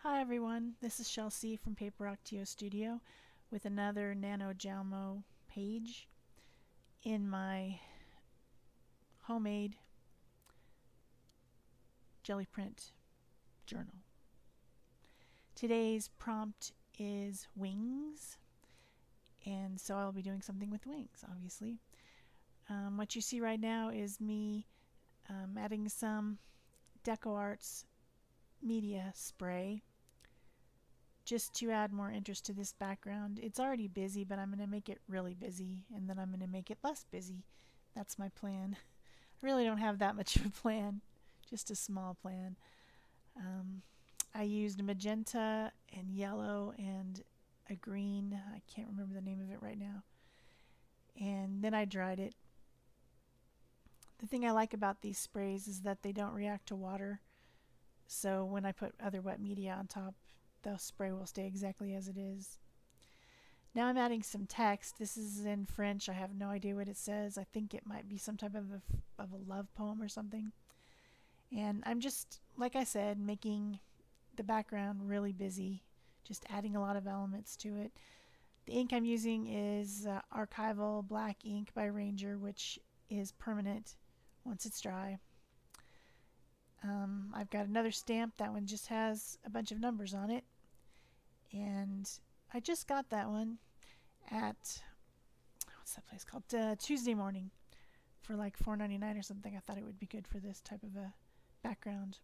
Hi everyone, this is Shel from Paper Rock TO Studio with another Nano Jalmo page in my homemade jelly print journal. Today's prompt is wings, and so I'll be doing something with wings, obviously. What you see right now is me adding some DecoArts media spray just to add more interest to this background. It's already busy, but I'm going to make it really busy, and then I'm going to make it less busy. That's my plan. I really don't have that much of a plan, just a small plan. I used magenta and yellow and a green. I can't remember the name of it right now. And then I dried it. The thing I like about these sprays is that they don't react to water. So when I put other wet media on top, the spray will stay exactly as it is. Now I'm adding some text. This is in French. I have no idea what it says. I think it might be some type of a love poem or something. And I'm just, like I said, making the background really busy, just adding a lot of elements to it. The ink I'm using is archival black ink by Ranger, which is permanent once it's dry. I've got another stamp. That one just has a bunch of numbers on it. And I just got that one at, what's that place called? Tuesday morning for like $4.99 or something. I thought it would be good for this type of a background.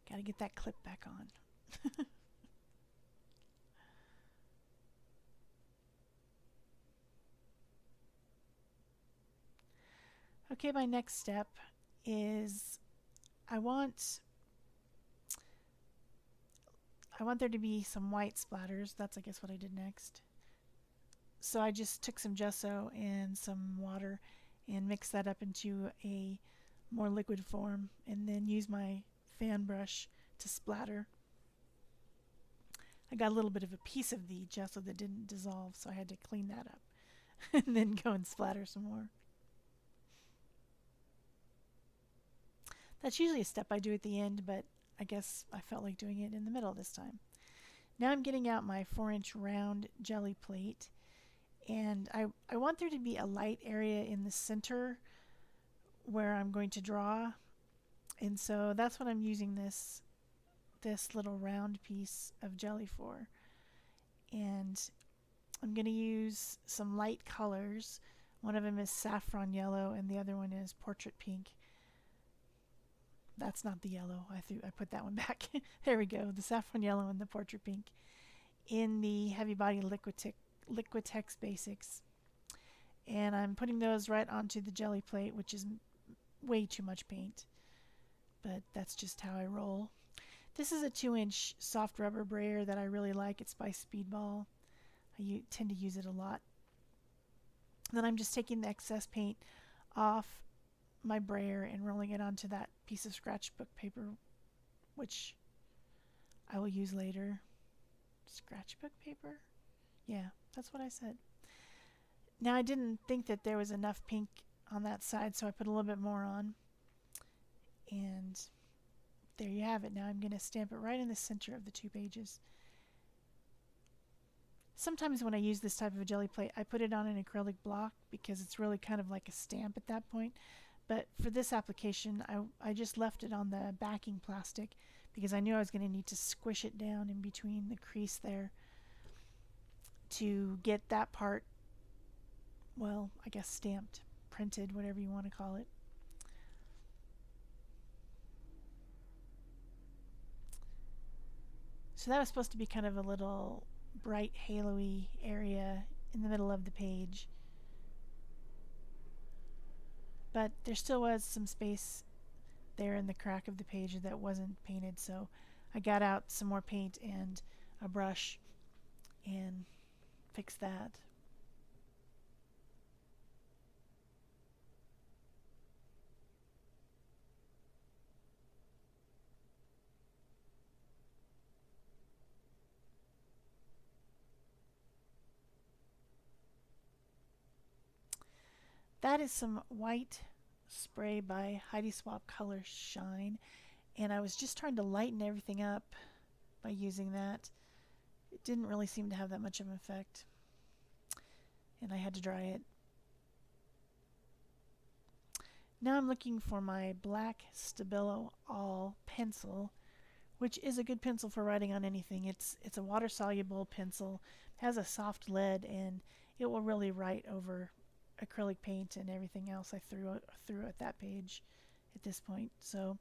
Got to get that clip back on. Okay, my next step is I want there to be some white splatters. That's, I guess, what I did next. So I just took some gesso and some water and mixed that up into a more liquid form, and then used my fan brush to splatter. I got a little bit of a piece of the gesso that didn't dissolve, so I had to clean that up and then go and splatter some more. That's usually a step I do at the end, but I guess I felt like doing it in the middle this time. Now I'm getting out my 4-inch round jelly plate, and I want there to be a light area in the center where I'm going to draw, and so that's what I'm using this little round piece of jelly for. And I'm going to use some light colors. One of them is saffron yellow and the other one is portrait pink. That's not the yellow. I put that one back. There we go. The saffron yellow and the portrait pink in the Heavy Body Liquitex Basics. And I'm putting those right onto the jelly plate, which is way too much paint, but that's just how I roll. This is a 2-inch soft rubber brayer that I really like. It's by Speedball. I tend to use it a lot. Then I'm just taking the excess paint off my brayer and rolling it onto that piece of scratchbook paper, which I will use later. Scratchbook paper? Yeah, that's what I said. Now I didn't think that there was enough pink on that side, so I put a little bit more on. And there you have it. Now I'm going to stamp it right in the center of the 2 pages. Sometimes when I use this type of a jelly plate, I put it on an acrylic block because it's really kind of like a stamp at that point. But for this application, I just left it on the backing plastic because I knew I was going to need to squish it down in between the crease there to get that part, well, I guess stamped, printed, whatever you want to call it. So that was supposed to be kind of a little bright halo-y area in the middle of the page. But there still was some space there in the crack of the page that wasn't painted, so I got out some more paint and a brush and fixed that. That is some white spray by Heidi Swapp Color Shine, and I was just trying to lighten everything up by using that. It didn't really seem to have that much of an effect, and I had to dry it. Now I'm looking for my black Stabilo All pencil, which is a good pencil for writing on anything. It's a water soluble pencil, has a soft lead, and it will really write over acrylic paint and everything else I threw at that page at this point. So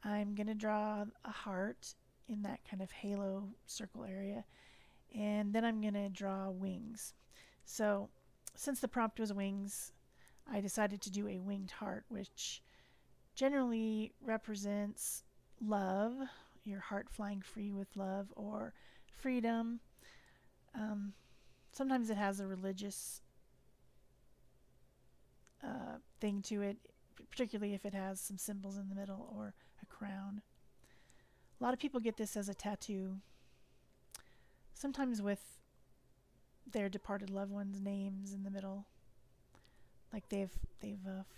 I'm going to draw a heart in that kind of halo circle area, and then I'm going to draw wings. So since the prompt was wings, I decided to do a winged heart, which generally represents love, your heart flying free with love, or freedom. Sometimes it has a religious thing to it, particularly if it has some symbols in the middle or a crown. A lot of people get this as a tattoo, sometimes with their departed loved ones' names in the middle, like they've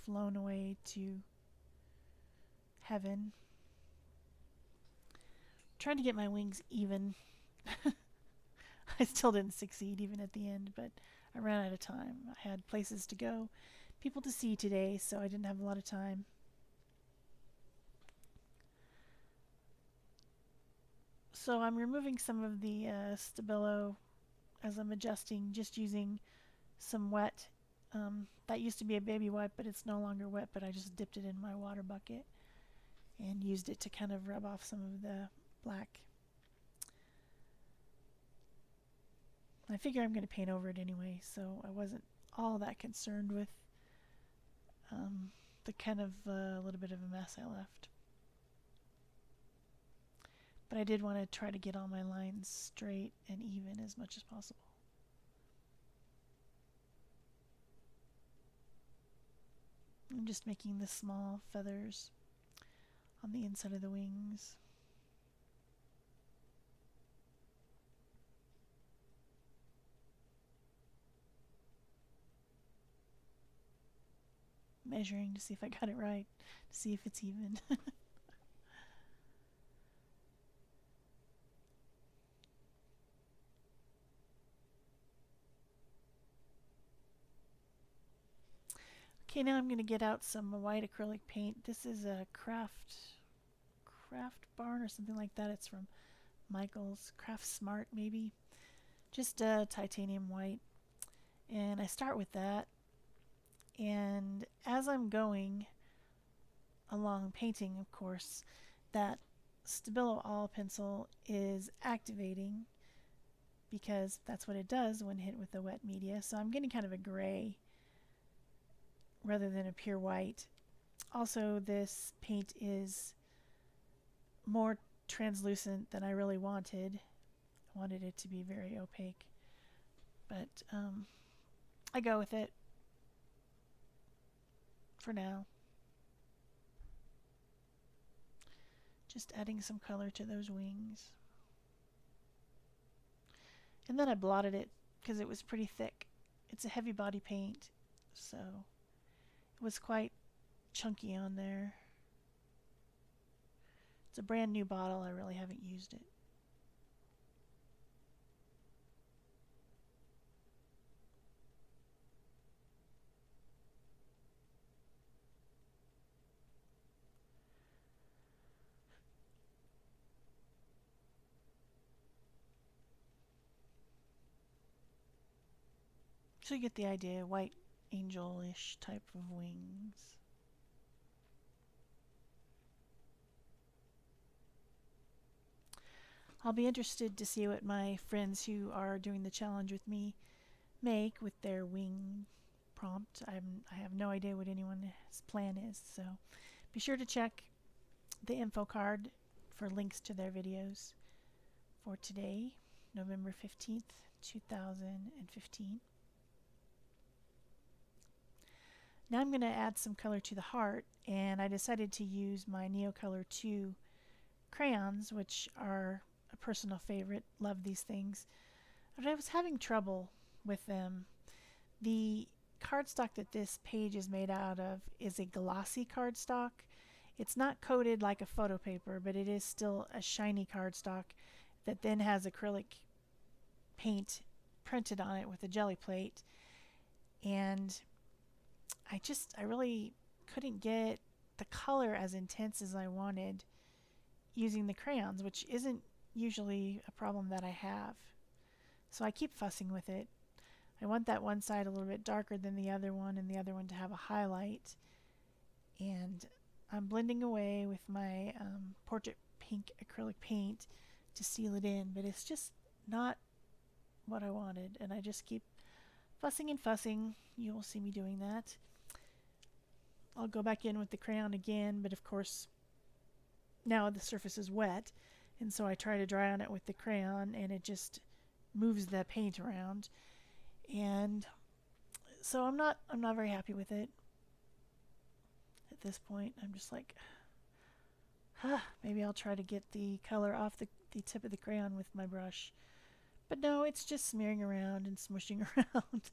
flown away to heaven. Trying to get my wings even. I still didn't succeed even at the end, but I ran out of time. I had places to go, people to see today, so I didn't have a lot of time. So I'm removing some of the Stabilo as I'm adjusting, just using some wet. That used to be a baby wipe, but it's no longer wet, but I just dipped it in my water bucket and used it to kind of rub off some of the black. I figure I'm going to paint over it anyway, so I wasn't all that concerned with the kind of little bit of a mess I left. But I did want to try to get all my lines straight and even as much as possible. I'm just making the small feathers on the inside of the wings. Measuring to see if I got it right, to see if it's even. Okay, now I'm going to get out some white acrylic paint. This is a Craft Barn or something like that. It's from Michael's. Craft Smart, maybe. Just titanium white. And I start with that. And as I'm going along painting, of course, that Stabilo All pencil is activating, because that's what it does when hit with the wet media. So I'm getting kind of a gray rather than a pure white. Also, this paint is more translucent than I really wanted. I wanted it to be very opaque, but I go with it for now. Just adding some color to those wings. And then I blotted it because it was pretty thick. It's a heavy body paint, so it was quite chunky on there. It's a brand new bottle. I really haven't used it. So you get the idea, white angel-ish type of wings. I'll be interested to see what my friends who are doing the challenge with me make with their wing prompt. I have no idea what anyone's plan is, so be sure to check the info card for links to their videos for today, November 15th, 2015. Now I'm going to add some color to the heart, and I decided to use my Neocolor 2 crayons, which are a personal favorite. Love these things. But I was having trouble with them. The cardstock that this page is made out of is a glossy cardstock. It's not coated like a photo paper, but it is still a shiny cardstock that then has acrylic paint printed on it with a jelly plate. And I really couldn't get the color as intense as I wanted using the crayons, which isn't usually a problem that I have. So I keep fussing with it. I want that one side a little bit darker than the other one and the other one to have a highlight. And I'm blending away with my portrait pink acrylic paint to seal it in, but it's just not what I wanted, and I just keep fussing and fussing. You will see me doing that. I'll go back in with the crayon again, but of course now the surface is wet, and so I try to dry on it with the crayon and it just moves the paint around, and so I'm not very happy with it at this point. I'm just like, maybe I'll try to get the color off the tip of the crayon with my brush. But no, it's just smearing around and smushing around.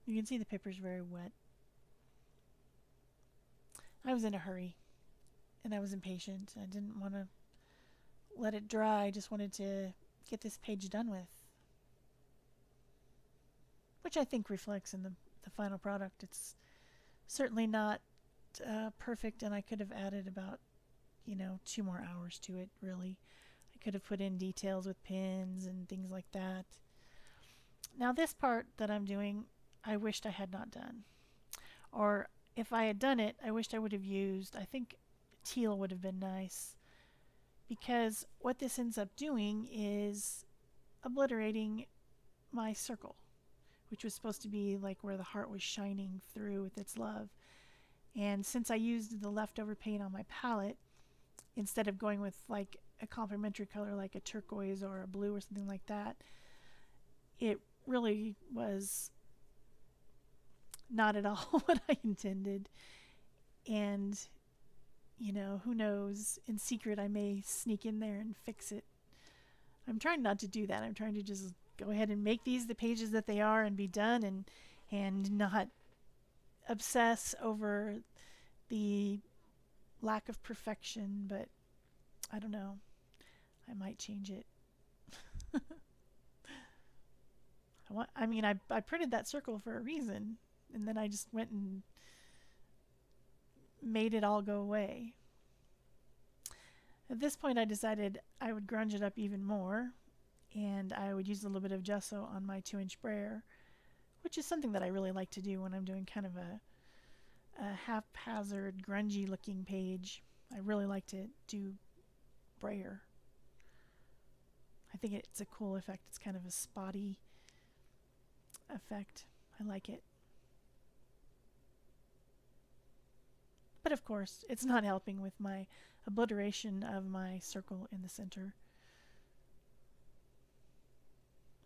You can see the paper's very wet. I was in a hurry and I was impatient. I didn't want to let it dry. I just wanted to get this page done with, which I think reflects in the final product. It's certainly not perfect, and I could have added about 2 more hours to it, really. I could have put in details with pins and things like that. Now this part that I'm doing, I wished I had not done. Or if I had done it, I wished I would have used, I think teal would have been nice, because what this ends up doing is obliterating my circle, which was supposed to be like where the heart was shining through with its love. And since I used the leftover paint on my palette, instead of going with like a complementary color like a turquoise or a blue or something like that, it really was not at all what I intended. And who knows, in secret I may sneak in there and fix it. I'm trying not to do that. I'm trying to just go ahead and make these the pages that they are and be done, and not obsess over the lack of perfection. But I don't know, I might change it. I printed that circle for a reason, and then I just went and made it all go away. At this point I decided I would grunge it up even more, and I would use a little bit of gesso on my 2-inch brayer, which is something that I really like to do when I'm doing kind of a haphazard, grungy looking page. I really like to do brayer. I think it's a cool effect. It's kind of a spotty effect. I like it. But of course, it's not helping with my obliteration of my circle in the center.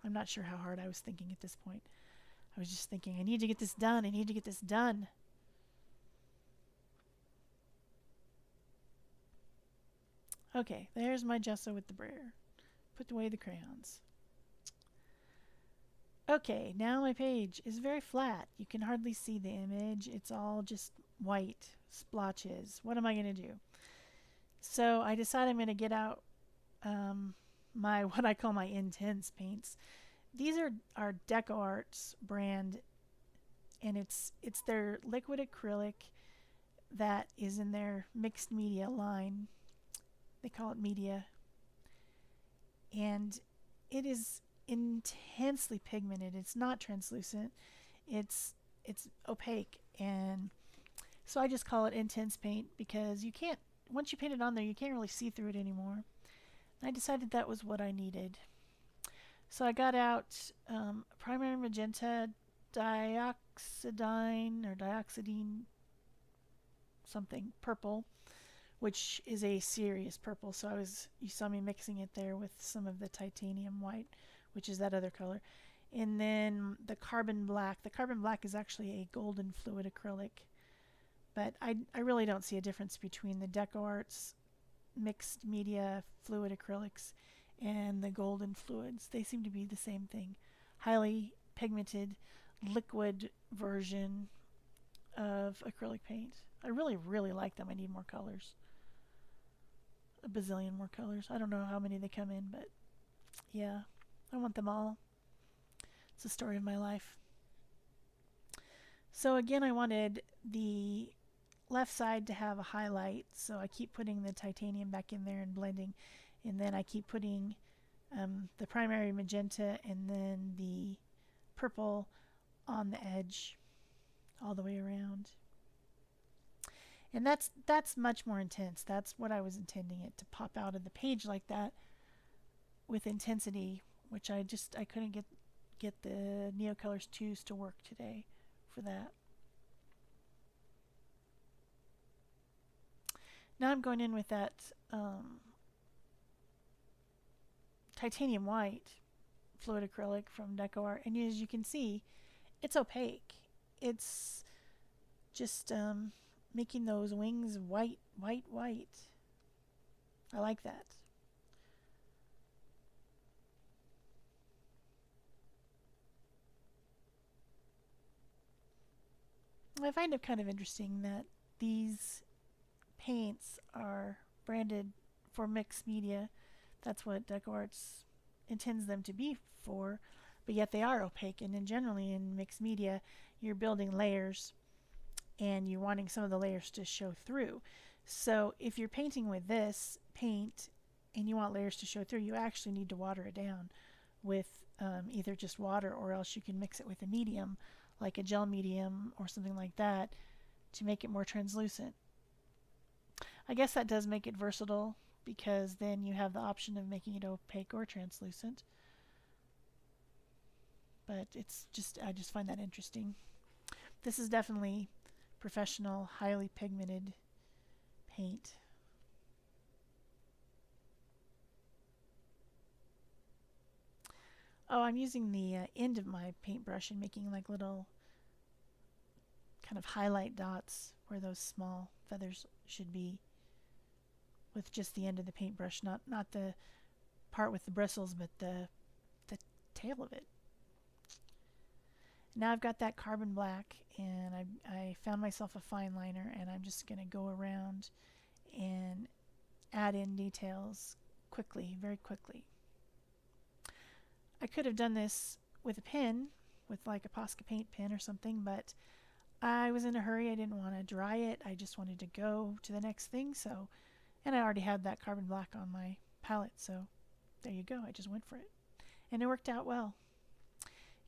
I'm not sure how hard I was thinking at this point. I was just thinking, I need to get this done. I need to get this done. Okay, there's my gesso with the brayer. Put away the crayons. Okay, now my page is very flat. You can hardly see the image. It's all just white splotches. What am I going to do? So I decide I'm going to get out my what I call my intense paints. These are Deco Arts brand, and it's their liquid acrylic that is in their mixed media line. They call it media, and it is intensely pigmented. It's not translucent. It's opaque, and so I just call it intense paint because you can't, once you paint it on there, you can't really see through it anymore. And I decided that was what I needed. So I got out primary magenta, dioxidine something purple, which is a serious purple. So you saw me mixing it there with some of the titanium white, which is that other color. And then the carbon black. The carbon black is actually a golden fluid acrylic. But I really don't see a difference between the Deco Arts mixed media fluid acrylics and the golden fluids. They seem to be the same thing. Highly pigmented liquid version of acrylic paint. I really, really like them. I need more colors. A bazillion more colors. I don't know how many they come in, but yeah, I want them all. It's the story of my life. So again, I wanted the left side to have a highlight, so I keep putting the titanium back in there and blending, and then I keep putting the primary magenta and then the purple on the edge all the way around. And that's much more intense. That's what I was intending it to pop out of the page like that with intensity, which I couldn't get the Neocolors 2s to work today for that. Now I'm going in with that titanium white fluid acrylic from DecoArt, and as you can see, it's opaque. It's just making those wings white, white, white. I like that. I find it kind of interesting that these paints are branded for mixed media. That's what DecoArts intends them to be for, but yet they are opaque. And then generally in mixed media, you're building layers and you're wanting some of the layers to show through. So if you're painting with this paint and you want layers to show through, you actually need to water it down with either just water, or else you can mix it with a medium like a gel medium or something like that to make it more translucent. I guess that does make it versatile, because then you have the option of making it opaque or translucent. But I just find that interesting. This is definitely professional, highly pigmented paint. Oh, I'm using the end of my paintbrush and making like little kind of highlight dots where those small feathers should be, with just the end of the paintbrush, not the part with the bristles, but the tail of it. Now I've got that carbon black, and I found myself a fine liner, and I'm just going to go around and add in details quickly, very quickly. I could have done this with a pen, with like a Posca paint pen or something, but I was in a hurry. I didn't want to dry it. I just wanted to go to the next thing. So, and I already had that carbon black on my palette, so there you go. I just went for it, and it worked out well.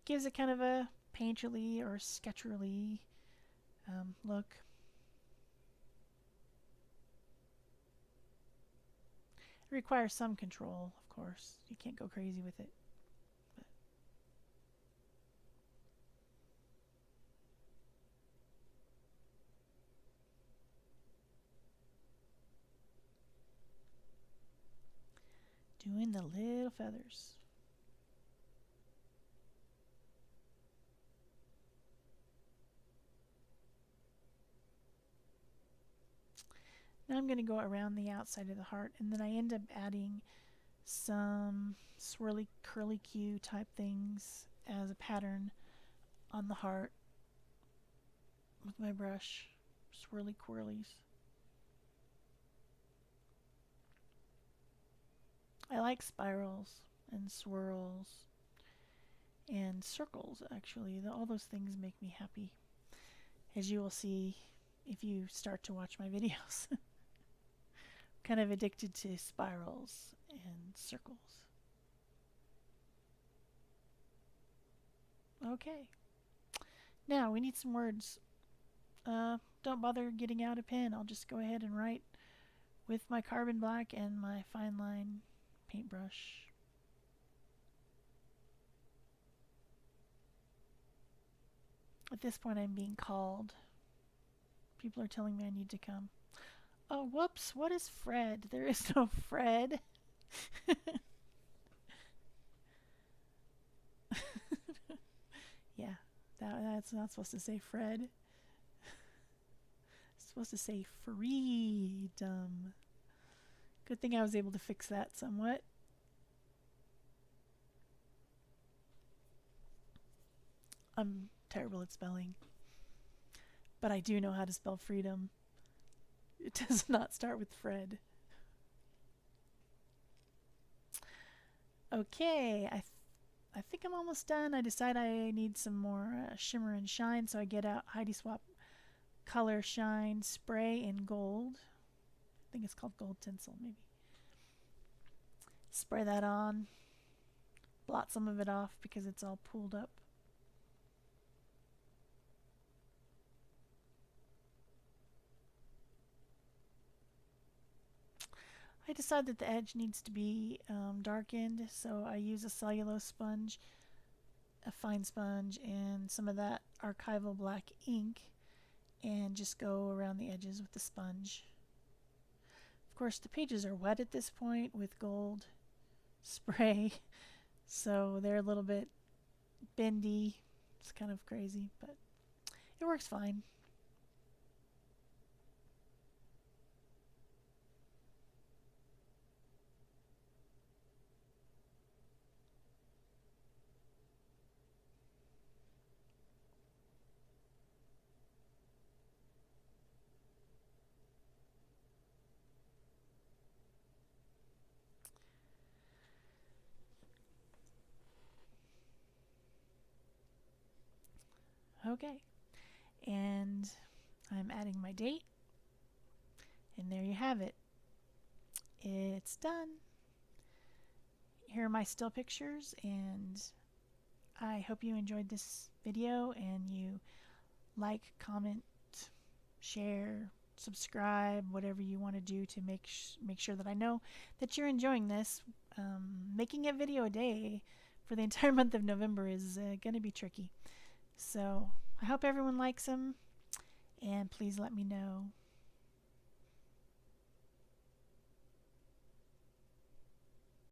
Gives it kind of a painterly or sketcherly look. It requires some control, of course. You can't go crazy with it. Doing the little feathers. Now I'm going to go around the outside of the heart, and then I end up adding some swirly curly Q type things as a pattern on the heart with my brush. Swirly quirlies. I like spirals and swirls and circles, actually. All those things make me happy, as you will see if you start to watch my videos. Kind of addicted to spirals and circles. Okay. Now we need some words. Don't bother getting out a pen. I'll just go ahead and write with my carbon black and my fine line paintbrush. At this point, I'm being called. People are telling me I need to come. Oh, whoops. What is Fred? There is no Fred. Yeah, that's not supposed to say Fred. It's supposed to say freedom. Good thing I was able to fix that somewhat. I'm terrible at spelling, but I do know how to spell freedom. It does not start with Fred. Okay, I think I'm almost done. I decide I need some more shimmer and shine, so I get out Heidi Swap Color Shine Spray in gold. I think it's called gold tinsel, maybe. Spray that on. Blot some of it off because it's all pooled up. I decide that the edge needs to be darkened, so I use a cellulose sponge, a fine sponge, and some of that archival black ink, and just go around the edges with the sponge. Of course, the pages are wet at this point with gold spray, so they're a little bit bendy. It's kind of crazy, but it works fine. Okay, and I'm adding my date, and there you have it. It's done. Here are my still pictures, and I hope you enjoyed this video and you like, comment, share, subscribe, whatever you want to do to make sure that I know that you're enjoying this. Making a video a day for the entire month of November is going to be tricky. So I hope everyone likes them, and please let me know.